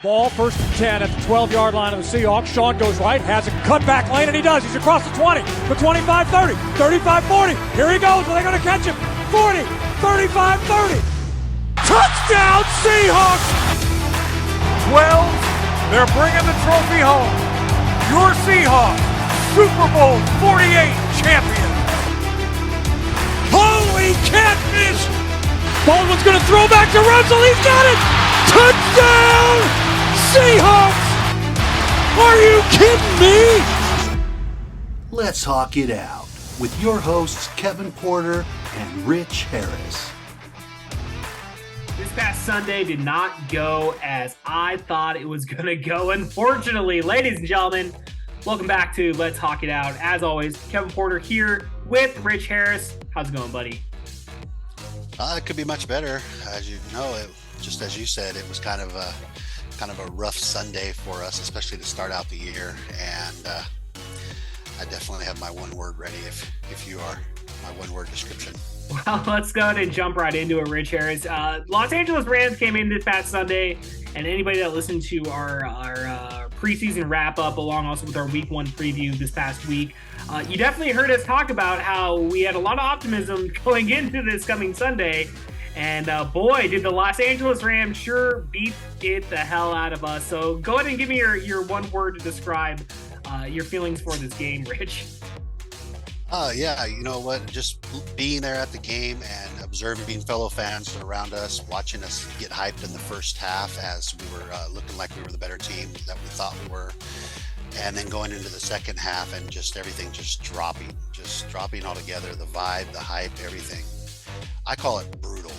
Ball first and 10 at the 12-yard line of the Seahawks. Sean goes right, has a cutback lane, and he does. He's across the 20, the 25, 30, 35, 40. Here he goes. Are they going to catch him? 40, 35, 30. Touchdown, Seahawks! 12, they're bringing the trophy home. Your Seahawks, Super Bowl 48 champions. Holy catfish! Baldwin's going to throw back to Russell. He's got it! Touchdown! Seahawks! Are you kidding me? Let's Hawk It Out with your hosts Kevin Porter and Rich Harris. This past Sunday did not go as I thought it was going to go. Unfortunately, ladies and gentlemen, welcome back to Let's Hawk It Out. As always, Kevin Porter here with Rich Harris. How's it going, buddy? It could be much better. As you know, just as you said, it was kind of a rough Sunday for us, especially to start out the year. And I definitely have my one word ready if you are. My one word description. Well, let's go ahead and jump right into it, Rich Harris. Los Angeles Rams came in this past Sunday, and anybody that listened to our preseason wrap-up, along also with our Week 1 preview this past week, you definitely heard us talk about how we had a lot of optimism going into this coming Sunday, and boy, did the Los Angeles Rams sure beat it the hell out of us. So go ahead and give me your one word to describe your feelings for this game, Rich. Yeah, you know what? Just being there at the game and observing fellow fans around us, watching us get hyped in the first half as we were looking like we were the better team that we thought we were. And then going into the second half and just everything just dropping altogether, the vibe, the hype, everything. I call it brutal.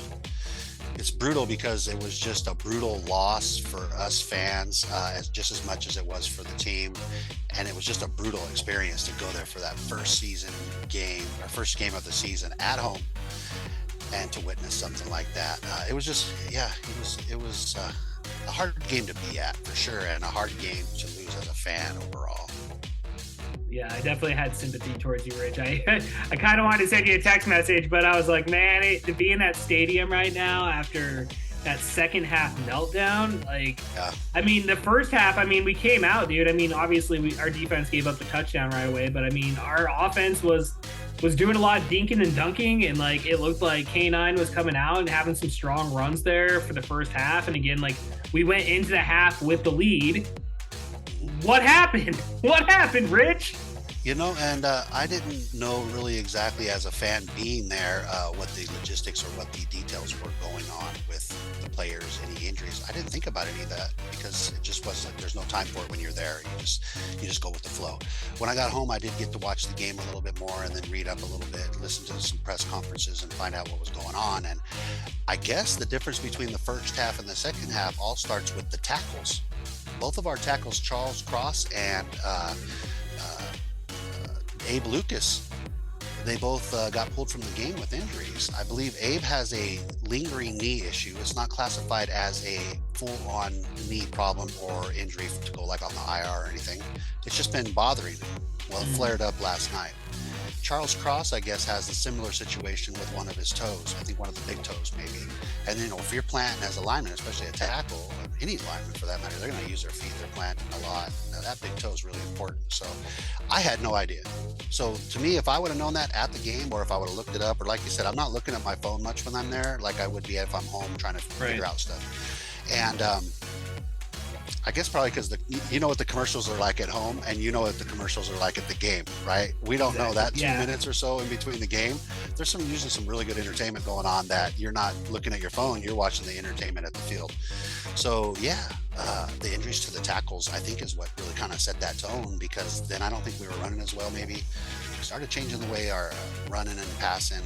It's brutal because it was just a brutal loss for us fans, just as much as it was for the team. And it was just a brutal experience to go there for that first game of the season at home and to witness something like that. It was a hard game to be at for sure, and a hard game to lose as a fan overall. Yeah, I definitely had sympathy towards you, Rich. I kind of wanted to send you a text message, but I was like, man, to be in that stadium right now after that second half meltdown, I mean, the first half, we came out, dude. Obviously our defense gave up the touchdown right away, but our offense was doing a lot of dinking and dunking, and it looked like K9 was coming out and having some strong runs there for the first half. And again, we went into the half with the lead. What happened? What happened, Rich? You know, and I didn't know really exactly as a fan being there what the logistics or what the details were going on with the players, any injuries. I didn't think about any of that because it just wasn't, there's no time for it when you're there. You just go with the flow. When I got home, I did get to watch the game a little bit more and then read up a little bit, listen to some press conferences and find out what was going on. And I guess the difference between the first half and the second half all starts with the tackles. Both of our tackles, Charles Cross and Abe Lucas, they both got pulled from the game with injuries. I believe Abe has a lingering knee issue. It's not classified as a full-on knee problem or injury to go on the IR or anything. It's just been bothering him. Well, it flared up last night. Charles Cross, I guess, has a similar situation with one of his toes. I think one of the big toes, maybe. And if you're planting as a lineman, especially a tackle, any lineman for that matter, they're going to use their feet. They're planting a lot. Now, that big toe is really important. So I had no idea. So to me, if I would have known that at the game, or if I would have looked it up, or like you said, I'm not looking at my phone much when I'm there, like I would be if I'm home trying to figure out stuff. And I guess probably because you know what the commercials are like at home, and you know what the commercials are like at the game, right? We don't know that 2 minutes or so in between the game. There's usually some really good entertainment going on that you're not looking at your phone, you're watching the entertainment at the field. So the injuries to the tackles, I think, is what really kind of set that tone, because then I don't think we were running as well. Maybe we started changing the way our running and passing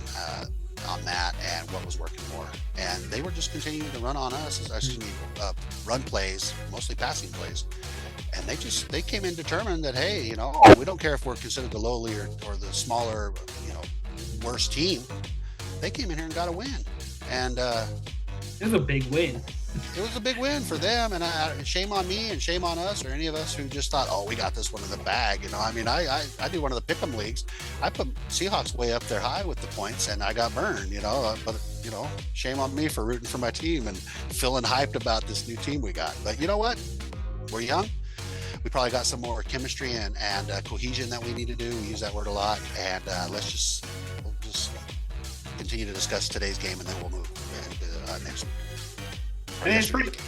on that and what was working more, and they were just continuing to run on us, run plays, mostly passing plays, and they came in determined that, hey, we don't care if we're considered the lowly or the smaller, worst team. They came in here and got a win, and it was a big win. It was a big win for them, and shame on me and shame on us or any of us who just thought, we got this one in the bag. I do one of the pick'em leagues. I put Seahawks way up there high with the points, and I got burned. But shame on me for rooting for my team and feeling hyped about this new team we got. But you know what? We're young. We probably got some more chemistry and cohesion that we need to do. We use that word a lot. And we'll just continue to discuss today's game, and then we'll move into next week.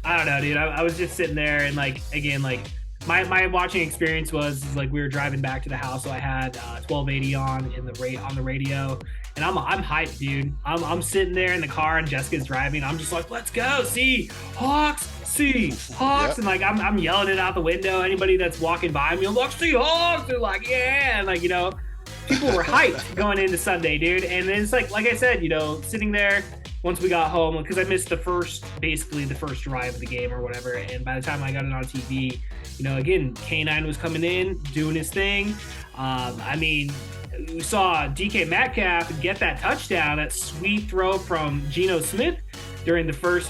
I don't know, dude. I was just sitting there and my watching experience was we were driving back to the house, so I had 1280 on the radio, and I'm hyped, dude. I'm sitting there in the car and Jessica's driving. I'm just like, let's go, Seahawks, Seahawks, yep. And I'm yelling it out the window. Anybody that's walking by me, I'm like, Seahawks, they're like, yeah, and people were hyped going into Sunday, dude. And then it's like I said, sitting there. Once we got home, because I missed the first drive of the game or whatever, and by the time I got it on TV, again, K9 was coming in, doing his thing. We saw DK Metcalf get that touchdown, that sweet throw from Geno Smith during the first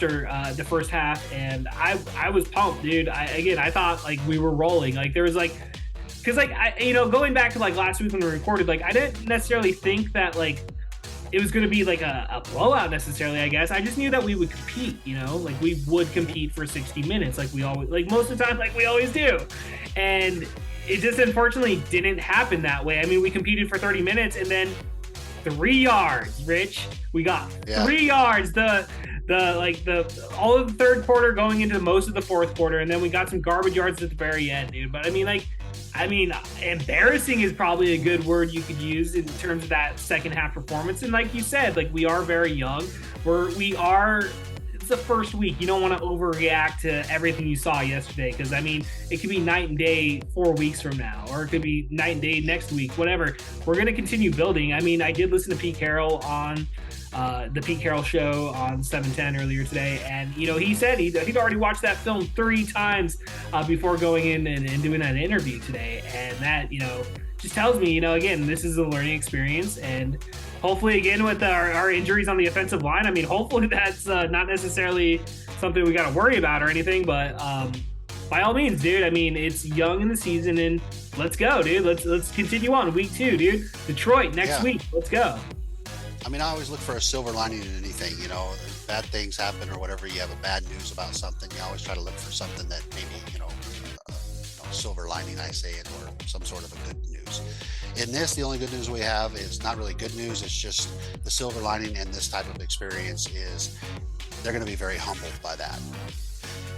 half, and I was pumped, dude. I thought we were rolling. There was because going back to last week when we recorded, I didn't necessarily think that it was going to be a blowout necessarily, I guess. I just knew that we would compete, we would compete for 60 minutes we always, most of the time, we always do. And it just unfortunately didn't happen that way. We competed for 30 minutes and then 3 yards, Rich. We got 3 yards. The all of the third quarter going into most of the fourth quarter, and then we got some garbage yards at the very end, dude. But embarrassing is probably a good word you could use in terms of that second half performance. And like you said, we are very young. It's the first week. You don't want to overreact to everything you saw yesterday, because it could be night and day 4 weeks from now, or it could be night and day next week, whatever. We're going to continue building. I did listen to Pete Carroll on the Pete Carroll show on 710 earlier today, and he said he'd already watched that film 3 times before going in and doing that interview today, and that just tells me again, this is a learning experience, and hopefully again with our injuries on the offensive line, hopefully that's not necessarily something we got to worry about or anything, but by all means, dude, it's young in the season, and let's go, dude. Let's continue on week 2, dude. Detroit next week. Let's go. I always look for a silver lining in anything. Bad things happen or whatever. You have a bad news about something. You always try to look for something that maybe, silver lining, I say it, or some sort of a good news. In this, the only good news we have is not really good news. It's just the silver lining in this type of experience is they're going to be very humbled by that.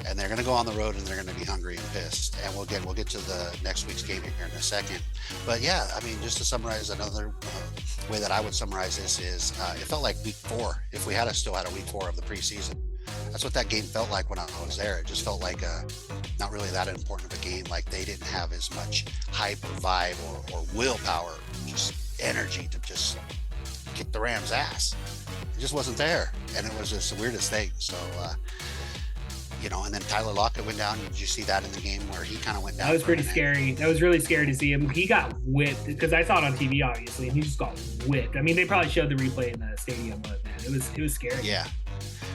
And they're going to go on the road and they're going to be hungry and pissed. And we'll get to the next week's game here in a second. But yeah, just to summarize, another way that I would summarize this is it felt like week 4. If we still had a week 4 of the preseason, that's what that game felt like when I was there. It just felt like not really that important of a game. They didn't have as much hype or vibe or willpower, just energy to just kick the Rams' ass. It just wasn't there, and it was just the weirdest thing. So. And then Tyler Lockett went down. Did you see that in the game where he kind of went down? That was pretty scary. That was really scary to see him. He got whipped, because I saw it on TV, obviously, and he just got whipped. They probably showed the replay in the stadium, but man, it was scary. Yeah.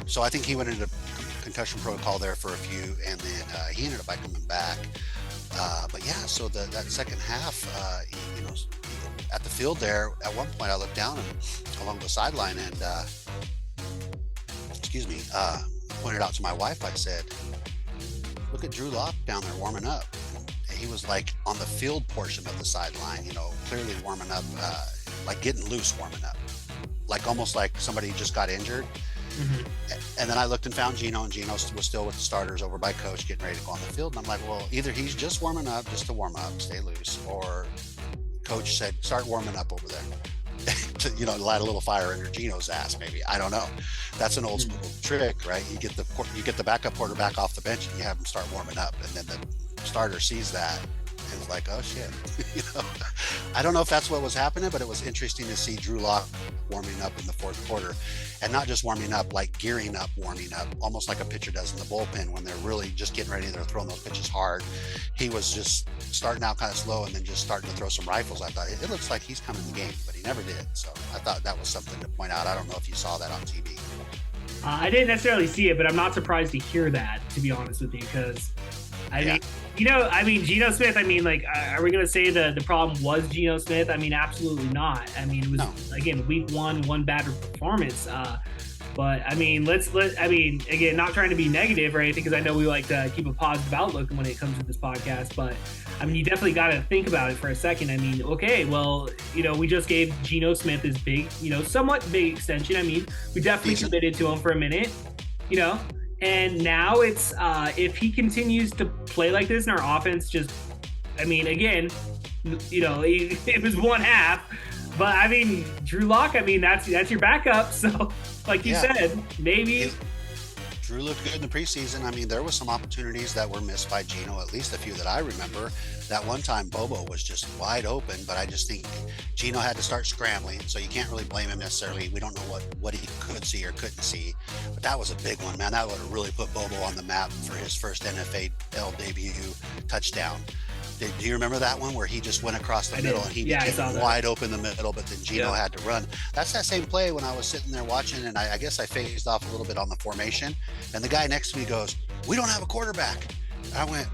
So I think he went into concussion protocol there for a few, and then he ended up by coming back. But yeah, so that second half, at the field there, at one point I looked down along the sideline and, pointed out to my wife, I said, look at Drew Lock down there warming up. And he was on the field portion of the sideline, clearly warming up, getting loose warming up. Almost like somebody just got injured. Mm-hmm. And then I looked and found Geno, and Geno was still with the starters over by coach getting ready to go on the field. And I'm like, well, either he's just warming up just to warm up, stay loose, or coach said, start warming up over there. To light a little fire under Geno's ass, maybe. I don't know. That's an old school trick, right? You get the backup quarterback off the bench and you have him start warming up, and then the starter sees that and is like, oh shit. I don't know if that's what was happening, but it was interesting to see Drew Lock warming up in the fourth quarter, and not just warming up, gearing up, warming up, almost like a pitcher does in the bullpen when they're really just getting ready. They're throwing those pitches hard. He was just starting out kind of slow and then just starting to throw some rifles. I thought it looks like he's coming in the game, but he never did. So I thought that was something to point out. I don't know if you saw that on TV. I didn't necessarily see it, but I'm not surprised to hear that, to be honest with you, because I mean, Geno Smith, are we going to say the problem was Geno Smith? I mean, absolutely not. I mean, it was, again, week one bad performance. But I mean, again, not trying to be negative or anything, because I know we like to keep a positive outlook when it comes to this podcast. But I mean, you definitely got to think about it for a second. I mean, okay, well, we just gave Geno Smith this big, somewhat big extension. I mean, we definitely committed to him for a minute, and now it's if he continues to play like this and our offense just, I mean, again, it was one half. But I mean, Drew Lock, I mean, that's your backup. So, like you said, maybe. Drew looked good in the preseason. I mean, there was some opportunities that were missed by Geno, at least a few that I remember. That one time, Bobo was just wide open, but I just think Geno had to start scrambling, so you can't really blame him necessarily. We don't know what he could see or couldn't see, but that was a big one, man. That would have really put Bobo on the map for his first NFL debut touchdown. Do you remember that one where he just went across the middle and he became wide open in the middle, but then Geno had to run? That's that same play when I was sitting there watching, and I guess I phased off a little bit on the formation, and the guy next to me goes, "We don't have a quarterback." And I went,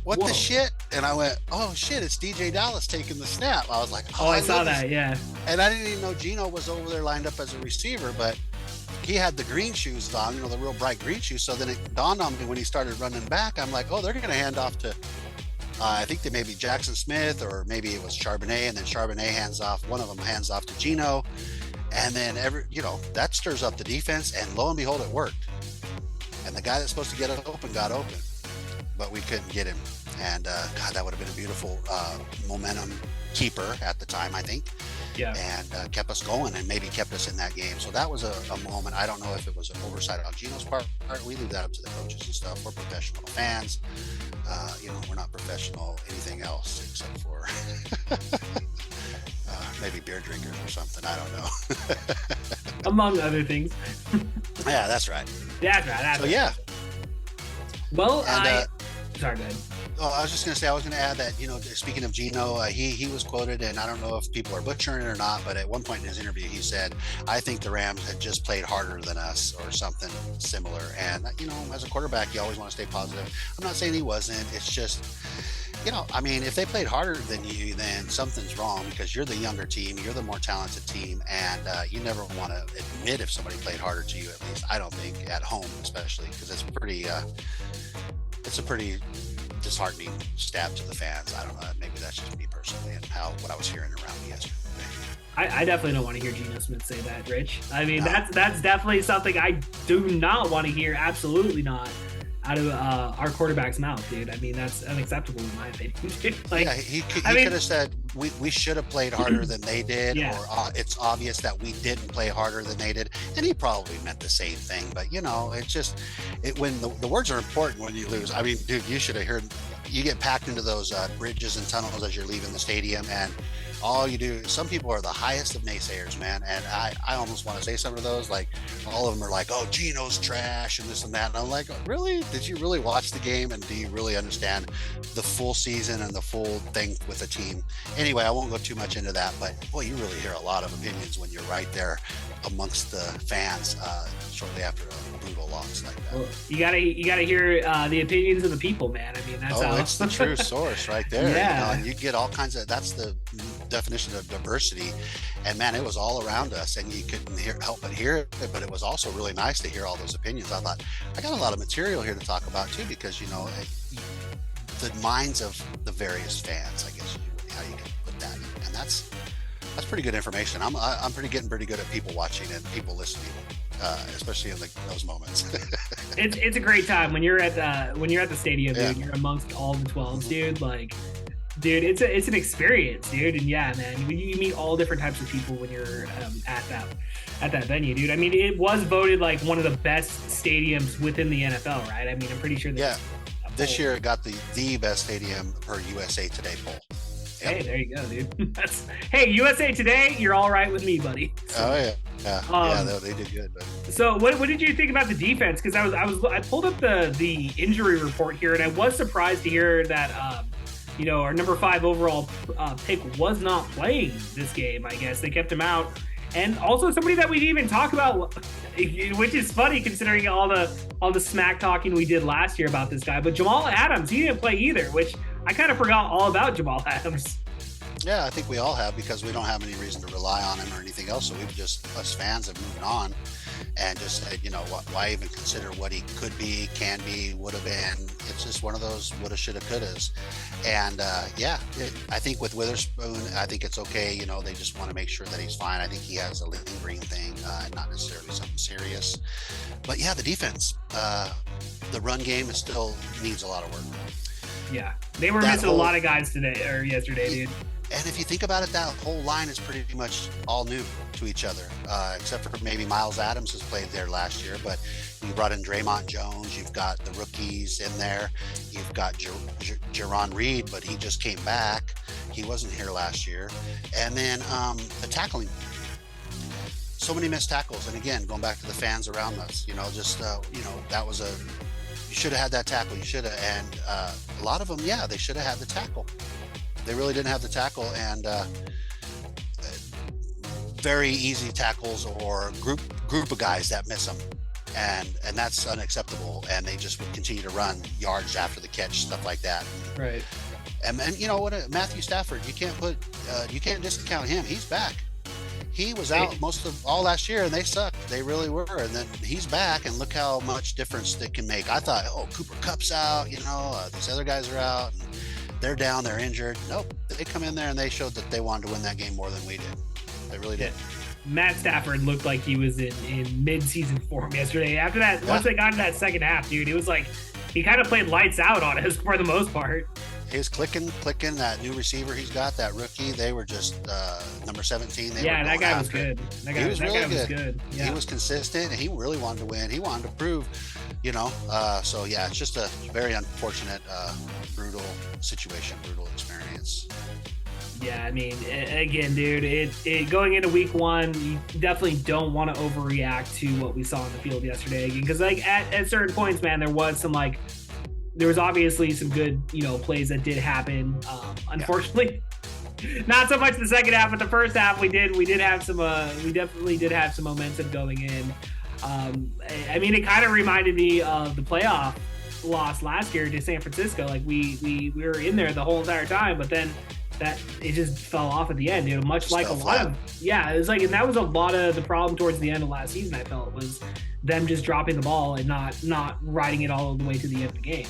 "What the shit?" And I went, "Oh shit, it's DJ Dallas taking the snap." I was like, "Oh, I saw that, yeah." And I didn't even know Geno was over there lined up as a receiver, but he had the green shoes on, the real bright green shoes. So then it dawned on me when he started running back. I'm like, "Oh, they're going to hand off to." I think they maybe Jackson Smith, or maybe it was Charbonnet, and then Charbonnet hands off. One of them hands off to Geno, and then that stirs up the defense. And lo and behold, it worked. And the guy that's supposed to get it open got open, but we couldn't get him. And God, that would have been a beautiful momentum keeper at the time, I think. Yeah. And kept us going and maybe kept us in that game. So that was a moment. I don't know if it was an oversight on Geno's part. We leave that up to the coaches and stuff. We're professional fans. We're not professional anything else except for maybe beer drinkers or something. I don't know. Among other things. Yeah, that's right. That's right. Yeah. Well, sorry, go ahead. Oh, I was just going to say, I was going to add that, speaking of Geno, he was quoted, and I don't know if people are butchering it or not, but at one point in his interview, he said, "I think the Rams had just played harder than us," or something similar. And, as a quarterback, you always want to stay positive. I'm not saying he wasn't. It's just, if they played harder than you, then something's wrong, because you're the younger team, you're the more talented team, and you never want to admit if somebody played harder to you, at least I don't think, at home especially, because it's a pretty disheartening stab to the fans. I don't know. Maybe that's just me personally and what I was hearing around me yesterday. I definitely don't want to hear Geno Smith say that, Rich. I mean, that's definitely something I do not want to hear. Absolutely not. Out of our quarterback's mouth, dude. I mean, that's unacceptable in my opinion. He could have said we should have played harder than they did, or it's obvious that we didn't play harder than they did, and he probably meant the same thing. But it's just when the words are important when you lose. I mean, dude, you should have heard. You get packed into those bridges and tunnels as you're leaving the stadium, and all you do, some people are the highest of naysayers, man, and I almost want to say some of those, like all of them are like, "Oh, Geno's trash," and this and that, and I'm like, really? Did you really watch the game, and do you really understand the full season and the full thing with the team? Anyway, I won't go too much into that, but boy, you really hear a lot of opinions when you're right there amongst the fans shortly after a brutal loss like that. Well, you gotta hear the opinions of the people, man. I mean, that's it's the true source right there. Yeah. And you get all kinds of, that's the definition of diversity, and man, it was all around us, and you couldn't help but hear it. But it was also really nice to hear all those opinions. I thought I got a lot of material here to talk about too, because the minds of the various fans, I guess how you can put that, and that's pretty good information. I'm getting pretty good at people watching and people listening, especially in those moments. It's a great time when you're at the stadium, dude. You're amongst all the 12s, dude. Like, dude, it's an experience, dude. And yeah, man, you meet all different types of people when you're at that venue, dude. I mean, it was voted like one of the best stadiums within the NFL, right? I mean, I'm pretty sure that this year it got the best stadium per USA Today poll. Yep. Hey, there you go, dude. Hey, USA Today, you're all right with me, buddy. So, they did good. But. So, what did you think about the defense? Because I pulled up the injury report here, and I was surprised to hear that our number 5 overall pick was not playing this game. I guess they kept him out, And also somebody that we didn't even talk about, which is funny considering all the smack talking we did last year about this guy. But Jamal Adams, he didn't play either, which I kind of forgot all about Jamal Adams. Yeah, I think we all have, because we don't have any reason to rely on him or anything else. So we've just, us fans, have moved on and just said, why even consider what he could be, can be, would have been. It's just one of those woulda, shoulda, couldas. And I think with Witherspoon, I think it's okay. They just want to make sure that he's fine. I think he has a lingering thing, not necessarily something serious. But yeah, the defense, the run game still needs a lot of work. Yeah, they were missing a lot of guys yesterday, dude. And if you think about it, that whole line is pretty much all new to each other, except for maybe Miles Adams has played there last year. But you brought in Draymond Jones. You've got the rookies in there. You've got Jaron Reed, but he just came back. He wasn't here last year. And then the tackling. So many missed tackles. And again, going back to the fans around us, that was you should have had that tackle. You should have. And a lot of them, they should have had the tackle. They really didn't have the tackle, and very easy tackles or group of guys that miss them, and that's unacceptable. And they just would continue to run yards after the catch, stuff like that. Right. And Matthew Stafford, you can't discount him. He's back. He was out most of all last year, and they sucked. They really were. And then he's back, and look how much difference they can make. I thought, Cooper Kupp's out. These other guys are out. And they're down, they're injured. Nope. They come in there and they showed that they wanted to win that game more than we did. They really did. Matt Stafford looked like he was in mid-season form yesterday. After that, once they got into that second half, dude, it was like he kind of played lights out on us for the most part. His clicking, that new receiver he's got, that rookie, they were just number 17. That guy was good. He was really good. Yeah. He was consistent, and he really wanted to win. He wanted to prove, So, yeah, it's just a very unfortunate, brutal situation, brutal experience. Yeah, I mean, again, dude, it going into week one, you definitely don't want to overreact to what we saw on the field yesterday. Because, at certain points, man, there was obviously some good, plays that did happen. Unfortunately, not so much the second half, but the first half we did have some. We definitely did have some momentum going in. I mean, it kind of reminded me of the playoff loss last year to San Francisco. Like we were in there the whole entire time, but then it just fell off at the end. Much like a lot of it was like, and that was a lot of the problem towards the end of last season. I felt was them just dropping the ball and not riding it all the way to the end of the game.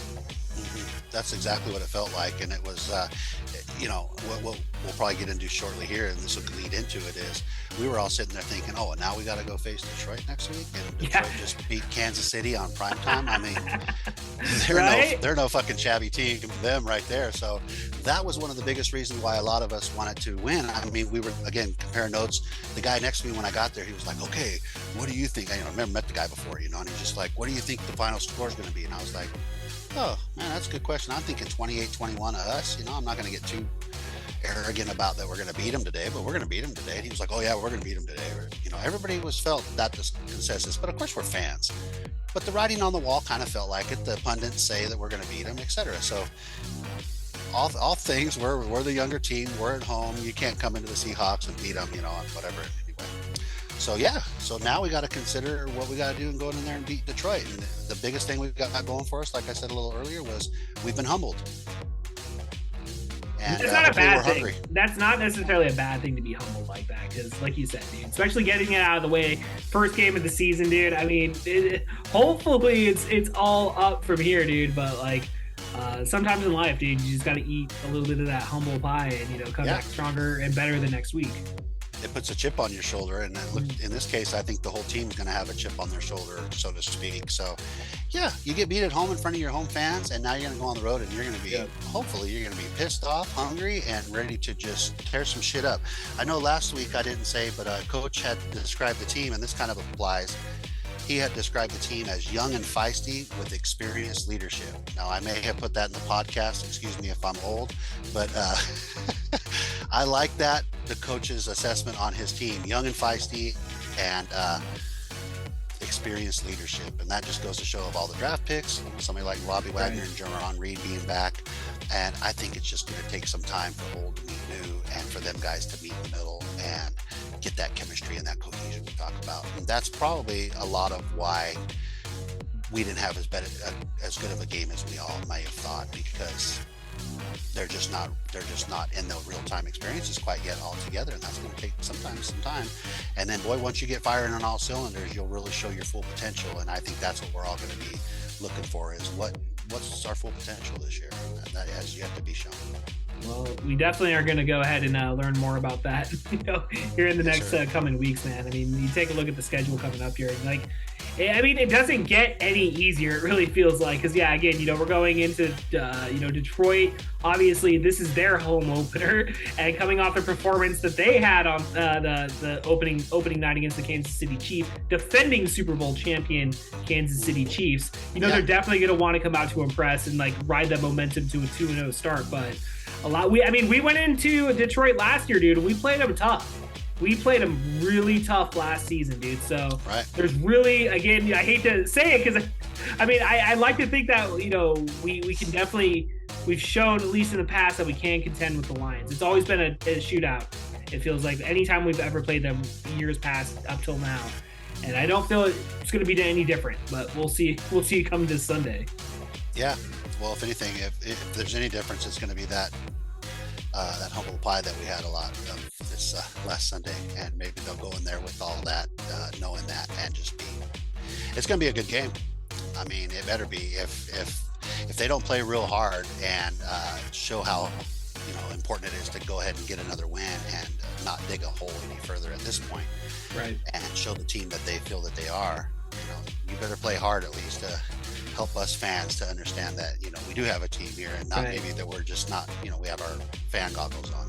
That's exactly what it felt like, and it was, what we'll probably get into shortly here, and this will lead into it, is we were all sitting there thinking, and now we got to go face Detroit next week, and Detroit just beat Kansas City on primetime. I mean, they're no fucking shabby team to them right there. So that was one of the biggest reasons why a lot of us wanted to win. I mean, we were, again, comparing notes. The guy next to me when I got there, he was like, okay, what do you think? I never met the guy before, and he's just like, what do you think the final score is going to be? And I was like, oh, man, that's a good question. I'm thinking 28-21 of us. I'm not going to get too arrogant about that we're going to beat them today, but we're going to beat them today. And he was like, oh, yeah, we're going to beat them today. Everybody felt that consensus, but of course we're fans. But the writing on the wall kind of felt like it. The pundits say that we're going to beat them, etc. So all things, we're the younger team. We're at home. You can't come into the Seahawks and beat them, and whatever. Anyway. So now we got to consider what we got to do and go in there and beat Detroit. And the biggest thing we've got going for us, like I said a little earlier, was we've been humbled. And it's not a bad thing. Hungry. That's not necessarily a bad thing to be humbled like that, because, like you said, dude, especially getting it out of the way, first game of the season, dude. I mean, hopefully it's all up from here, dude. But sometimes in life, dude, you just got to eat a little bit of that humble pie and come back stronger and better the next week. It puts a chip on your shoulder, and in this case, I think the whole team's going to have a chip on their shoulder, so to speak. So, yeah, you get beat at home in front of your home fans, and now you're going to go on the road, and you're going to be, hopefully, you're going to be pissed off, hungry, and ready to just tear some shit up. I know last week I didn't say, but Coach had described the team, and this kind of applies. He had described the team as young and feisty with experienced leadership. Now, I may have put that in the podcast. Excuse me if I'm old, but I like that, the coach's assessment on his team. Young and feisty and experienced leadership, and that just goes to show of all the draft picks, somebody like Robbie Wagner and Jerron Reed being back. And I think it's just going to take some time for old to meet new, and for them guys to meet in the middle and get that chemistry and that cohesion we talk about. And that's probably a lot of why we didn't have as good of a game as we all may have thought, because they're just not in the real-time experiences quite yet all together, and that's going to take some time. And then, boy, once you get firing on all cylinders, you'll really show your full potential. And I think that's what we're all going to be looking for, is what's our full potential this year, and that has yet to be shown. Well, we definitely are going to go ahead and learn more about that here in the next coming weeks, man. I mean, you take a look at the schedule coming up here, and it doesn't get any easier. It really feels like, because again, we're going into Detroit. Obviously, this is their home opener, and coming off the performance that they had on the opening night against the Kansas City Chiefs, defending Super Bowl champion Kansas City Chiefs. They're definitely going to want to come out to impress and ride that momentum to a 2-0 start. But we went into Detroit last year, dude, and we played them tough. We played them really tough last season, dude. So there's really, again, I hate to say it, because I like to think that we can definitely, we've shown at least in the past that we can contend with the Lions. It's always been a shootout. It feels like anytime we've ever played them years past up till now, and I don't feel it's going to be any different. But we'll see. We'll see come this Sunday. Yeah. Well, if anything, if there's any difference, it's going to be that humble pie that we had a lot of this last Sunday, and maybe they'll go in there with all that, knowing that, and it's going to be a good game. I mean, it better be. If they don't play real hard and show how important it is to go ahead and get another win and not dig a hole any further at this point, right? And show the team that they feel that they are. You better play hard at least to help us fans to understand that we do have a team here, and not maybe that we're just not we have our fan goggles on.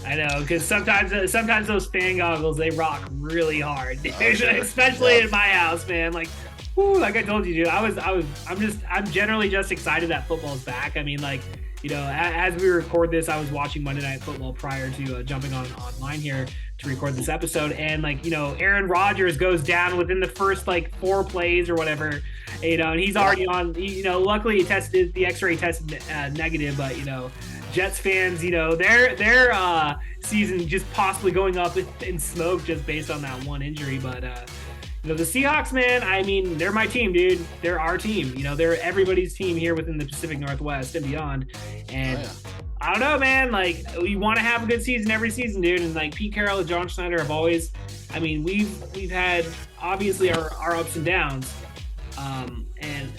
I know, because sometimes those fan goggles, they rock really hard, especially in my house, man. Like I told you, dude, I'm generally just excited that football's back. I mean, as we record this, I was watching Monday Night Football prior to jumping online here to record this episode, and Aaron Rodgers goes down within the first 4 plays or whatever, and he's already on. Luckily the X-ray tested negative, but Jets fans, their season just possibly going up in smoke just based on that one injury. But the Seahawks, man, I mean, they're my team, dude. They're our team. They're everybody's team here within the Pacific Northwest and beyond. And I don't know, man. We want to have a good season every season, dude. And Pete Carroll and John Schneider have always. I mean, we've had obviously our ups and downs, and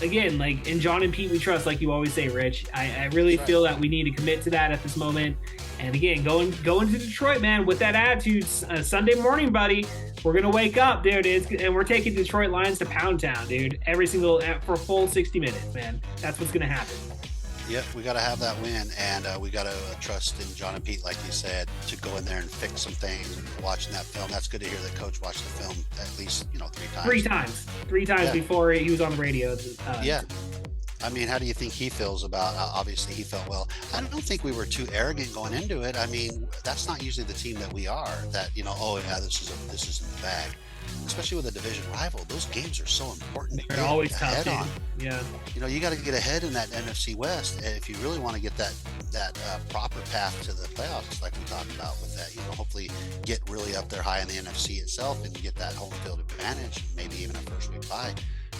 again, in John and Pete we trust, like you always say, Rich. I really feel that we need to commit to that at this moment. And again, going to Detroit, man, with that attitude, Sunday morning, buddy, we're gonna wake up, dude, and we're taking Detroit Lions to Pound Town, dude. For a full 60 minutes, man. That's what's gonna happen. Yep, we got to have that win, and we got to trust in John and Pete, like you said, to go in there and fix some things. Watching that film, that's good to hear that Coach watched the film at least 3 times. Three times before he was on the radio. I mean, how do you think he feels about? Obviously, he felt well. I don't think we were too arrogant going into it. I mean, that's not usually the team that we are. That this is in the bag. Especially with a division rival, those games are so important. They're always tough, dude. Yeah. You got to get ahead in that NFC West if you really want to get that proper path to the playoffs, like we talked about with that. Hopefully get really up there high in the NFC itself and get that home field advantage, maybe even a first week bye.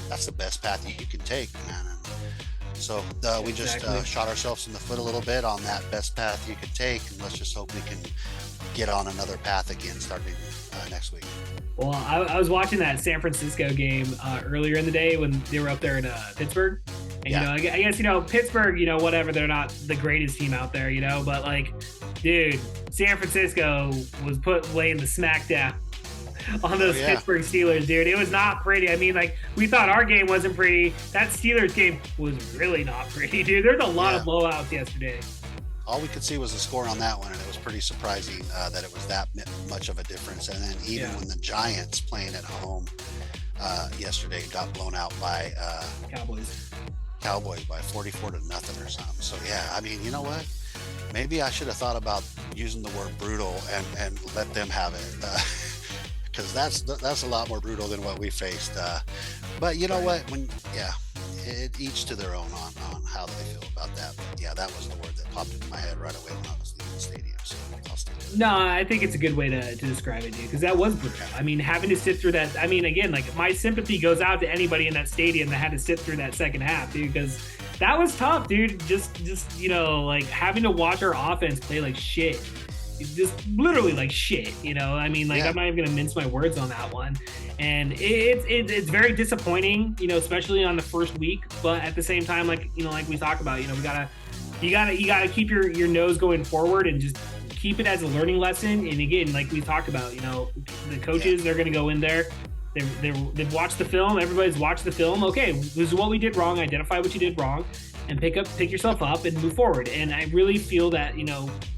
That's the best path you can take, man. And so we just shot ourselves in the foot a little bit on that best path you could take, and let's just hope we can get on another path again starting next week. Well, I was watching that San Francisco game earlier in the day when they were up there in Pittsburgh. And, I guess, Pittsburgh, whatever, they're not the greatest team out there, but dude, San Francisco was laying the smackdown on those Pittsburgh Steelers, dude. It was not pretty. I mean, we thought our game wasn't pretty. That Steelers game was really not pretty, dude. There's a lot of blowouts yesterday. All we could see was the score on that one, and it was pretty surprising that it was that much of a difference. And then even when the Giants playing at home yesterday got blown out by Cowboys by 44-0 or something. So I mean, you know what? Maybe I should have thought about using the word brutal and let them have it. because that's a lot more brutal than what we faced. But you know what? Each to their own on how they feel about that. But yeah, that was the word that popped into my head right away when I was leaving the stadium. So I'll stick with it. No, I think it's a good way to describe it, dude, because that was brutal. I mean, having to sit through that. I mean, again, like my sympathy goes out to anybody in that stadium that had to sit through that second half, dude, because that was tough, dude. Just like having to watch our offense play like shit. Just literally like shit, I mean, like, yeah. I'm not even gonna mince my words on that one, and it's very disappointing, especially on the first week. But at the same time, like like we talked about, you gotta keep your nose going forward and just keep it as a learning lesson. And again, like we talked about, the coaches, they're gonna go in there. They've watched the film. Everybody's watched the film. Okay, this is what we did wrong. Identify what you did wrong, and pick yourself up and move forward. And I really feel that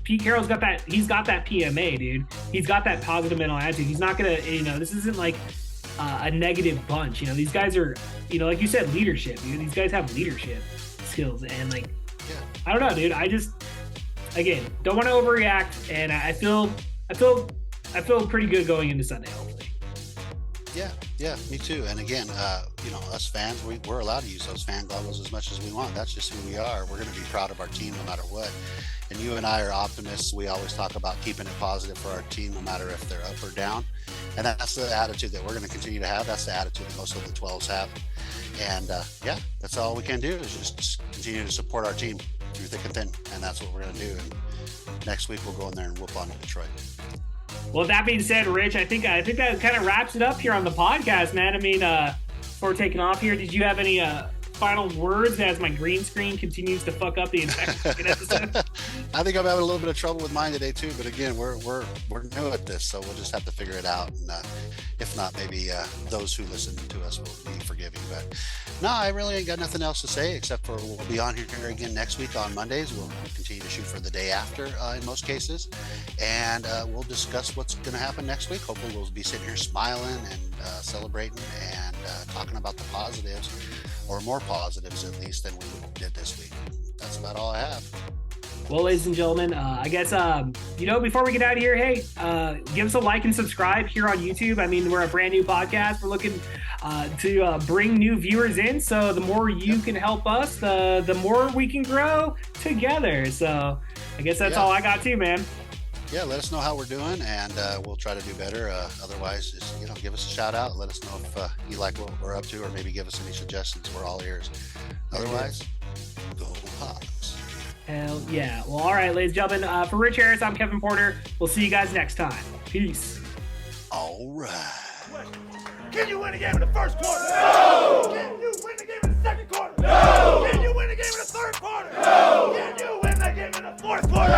Pete Carroll's got that. He's got that PMA, dude. He's got that positive mental attitude. He's not gonna, this isn't like a negative bunch. These guys are, like you said, leadership. These guys have leadership skills, and like, I don't know, dude. I just, again, don't want to overreact, and I feel pretty good going into Sunday, hopefully. Yeah, me too. And again, us fans, we're allowed to use those fan goggles as much as we want. That's just who we are. We're going to be proud of our team no matter what. And you and I are optimists. We always talk about keeping it positive for our team no matter if they're up or down. And that's the attitude that we're going to continue to have. That's the attitude that most of the 12s have. And that's all we can do is just continue to support our team through thick and thin. And that's what we're going to do. And next week we'll go in there and whoop on Detroit. Well, that being said, Rich, I think that kind of wraps it up here on the podcast, man. I mean, before taking off here, did you have any final words as my green screen continues to fuck up the entire episode? I think I'm having a little bit of trouble with mine today too, but again, we're new at this, so we'll just have to figure it out. And if not, maybe those who listen to us will be forgiving. But no, I really ain't got nothing else to say except for we'll be on here again next week on Mondays. We'll continue to shoot for the day after in most cases, and we'll discuss what's going to happen next week. Hopefully, we'll be sitting here smiling and celebrating and talking about the positives, or more positives at least than we did this week. That's about all I have. Well, ladies and gentlemen, I guess, before we get out of here, hey, give us a like and subscribe here on YouTube. I mean, we're a brand new podcast. We're looking to bring new viewers in. So the more you can help us, the more we can grow together. So I guess that's all I got too, man. Yeah, let us know how we're doing, and we'll try to do better. Otherwise, just give us a shout out. Let us know if you like what we're up to, or maybe give us any suggestions. We're all ears. Otherwise, go Hawks. Hell yeah. Well, all right, ladies and gentlemen. For Rich Harris, I'm Kevin Porter. We'll see you guys next time. Peace. All right. Can you win a game in the first quarter? No! Can you win the game in the second quarter? No! Can you win the game in the third quarter? No! Can you win the game in the fourth quarter?